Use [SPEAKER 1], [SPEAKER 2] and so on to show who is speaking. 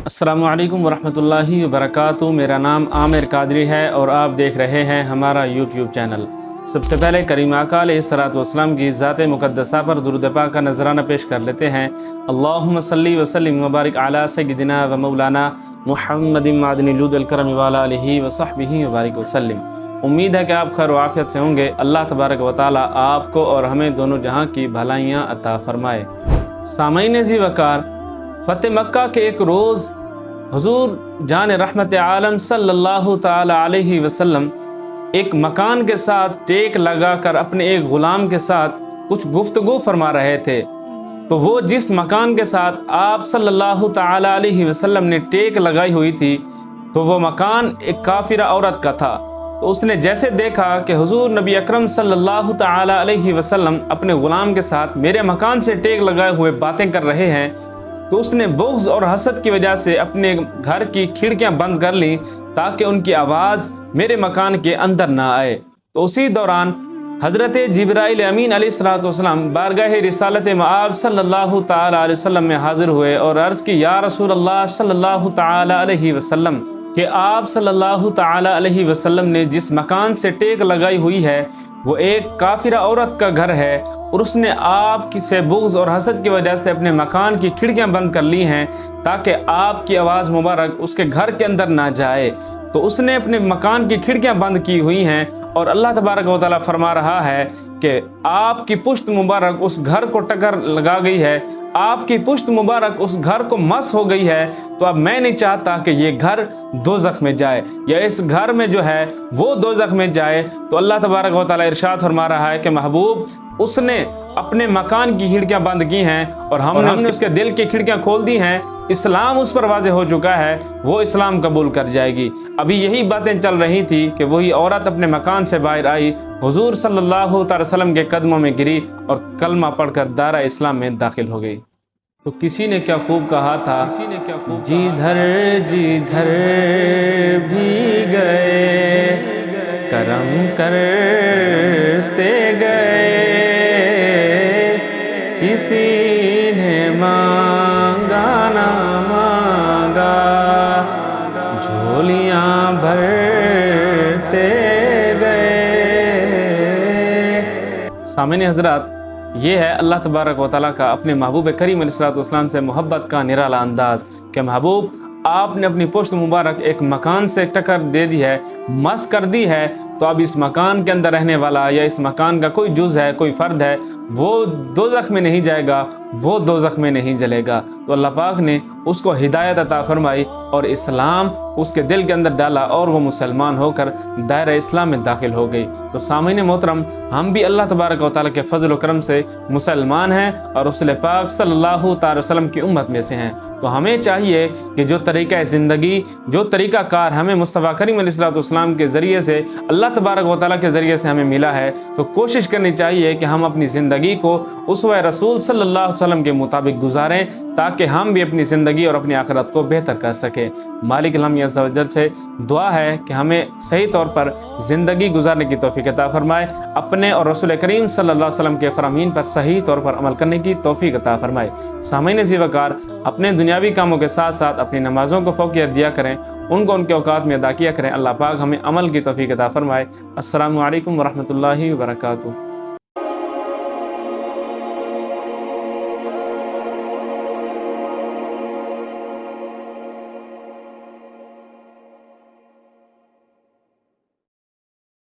[SPEAKER 1] السلام علیکم ورحمۃ اللہ وبرکاتہ۔ میرا نام عامر قادری ہے اور آپ دیکھ رہے ہیں ہمارا یوٹیوب چینل۔ سب سے پہلے کریم آقا علیہ الصلوۃ والسلام کی ذات مقدسہ پر درود پاک کا نذرانہ پیش کر لیتے ہیں۔ اللہم صلی وسلم وبارک علی سیدنا و مولانا محمد معدن الجود والکرم وعلی آلہ وصحبہ وبارک وسلم۔ امید ہے کہ آپ خیر و عافیت سے ہوں گے۔ اللہ تبارک و تعالی آپ کو اور ہمیں دونوں جہاں کی بھلائیاں عطا فرمائے۔ سامعین ذی وقار، فتح مکہ کے ایک روز حضور جان رحمت عالم صلی اللہ تعالی علیہ وسلم ایک مکان کے ساتھ ٹیک لگا کر اپنے ایک غلام کے ساتھ کچھ گفتگو فرما رہے تھے۔ تو وہ جس مکان کے ساتھ آپ صلی اللہ تعالی علیہ وسلم نے ٹیک لگائی ہوئی تھی، تو وہ مکان ایک کافرہ عورت کا تھا۔ تو اس نے جیسے دیکھا کہ حضور نبی اکرم صلی اللہ تعالی علیہ وسلم اپنے غلام کے ساتھ میرے مکان سے ٹیک لگائے ہوئے باتیں کر رہے ہیں، تو اس نے بغض اور حسد کی وجہ سے اپنے گھر کی کھڑکیاں بند کر لیں تاکہ ان کی آواز میرے مکان کے اندر نہ آئے۔ تو اسی دوران حضرت جبرائیل امین علیہ الصلوۃ والسلام بارگاہ رسالت مآب صلی اللہ تعالی علیہ وسلم میں حاضر ہوئے اور عرض کی، یا رسول اللہ صلی اللہ تعالی علیہ وسلم، کہ آپ صلی اللہ تعالی علیہ وسلم نے جس مکان سے ٹیک لگائی ہوئی ہے وہ ایک کافرہ عورت کا گھر ہے، اور اس نے آپ سے بغض اور حسد کی وجہ سے اپنے مکان کی کھڑکیاں بند کر لی ہیں تاکہ آپ کی آواز مبارک اس کے گھر کے اندر نہ جائے۔ تو اس نے اپنے مکان کی کھڑکیاں بند کی ہوئی ہیں، اور اللہ تبارک و تعالیٰ فرما رہا ہے کہ آپ کی پشت مبارک اس گھر کو ٹکر لگا گئی ہے، آپ کی پشت مبارک اس گھر کو مس ہو گئی ہے۔ تو اب میں نہیں چاہتا کہ یہ گھر دوزخ میں جائے یا اس گھر میں جو ہے وہ دوزخ میں جائے۔ تو اللہ تبارک و تعالیٰ ارشاد فرما رہا ہے کہ محبوب، اس نے اپنے مکان کی کھڑکیاں بند کی ہیں اور ہم نے اس کے دل کی کھڑکیاں کھول دی ہیں۔ اسلام اس پر واضح ہو چکا ہے، وہ اسلام قبول کر جائے گی۔ ابھی یہی باتیں چل رہی تھی کہ وہی عورت اپنے مکان سے باہر آئی، حضور صلی اللہ تعالی وسلم کے قدموں میں گری اور کلمہ پڑھ کر دائرہ اسلام میں داخل ہو گئی۔ تو کسی نے کیا خوب کہا تھا، جدھر جدھر بھی گئے کرم کرتے گئے، کسی نے مانگا نہ مانگا، جھولیاں بھرتے گئے۔ سامعین حضرات، یہ ہے اللہ تبارک و تعالیٰ کا اپنے محبوب کریم علیہ الصلوۃ والسلام سے محبت کا نرالا انداز کہ محبوب، آپ نے اپنی پشت مبارک ایک مکان سے ٹکر دے دی ہے، مس کر دی ہے، تو اب اس مکان کے اندر رہنے والا یا اس مکان کا کوئی جز ہے، کوئی فرد ہے، وہ دوزخ میں نہیں جائے گا، وہ دوزخ میں نہیں جلے گا۔ تو اللہ پاک نے اس کو ہدایت عطا فرمائی اور اسلام اس کے دل کے اندر ڈالا اور وہ مسلمان ہو کر دائرہ اسلام میں داخل ہو گئی۔ تو سامعین محترم، ہم بھی اللہ تبارک و تعالیٰ کے فضل و کرم سے مسلمان ہیں اور رسول پاک صلی اللہ تعالی وسلم کی امت میں سے ہیں۔ تو ہمیں چاہیے کہ جو طریقہ زندگی، جو طریقہ کار ہمیں مصطفیٰ کریم علیہ الصلوۃ والسلام کے ذریعے سے، اللہ تبارک و تعالیٰ کے ذریعے سے ہمیں ملا ہے، تو کوشش کرنی چاہیے کہ ہم اپنی زندگی کو اسوہ رسول صلی اللہ علیہ وسلم کے مطابق گزاریں تاکہ ہم بھی اپنی زندگی اور اپنی آخرت کو بہتر کر سکیں۔ مالک الحمد عز و جل سے دعا ہے کہ ہمیں صحیح طور پر زندگی گزارنے کی توفیق عطا فرمائے، اپنے اور رسول کریم صلی اللہ علیہ وسلم کے فرامین پر صحیح طور پر عمل کرنے کی توفیق عطا فرمائے۔ سامعین ذی وقار، اپنے دنیاوی کاموں کے ساتھ ساتھ اپنی نمازوں کو فوقیت دیا کریں، ان کو ان کے اوقات میں ادا کیا کریں۔ اللہ پاک ہمیں عمل کی توفیق عطا فرمائے۔ السلام علیکم ورحمۃ اللہ وبرکاتہ۔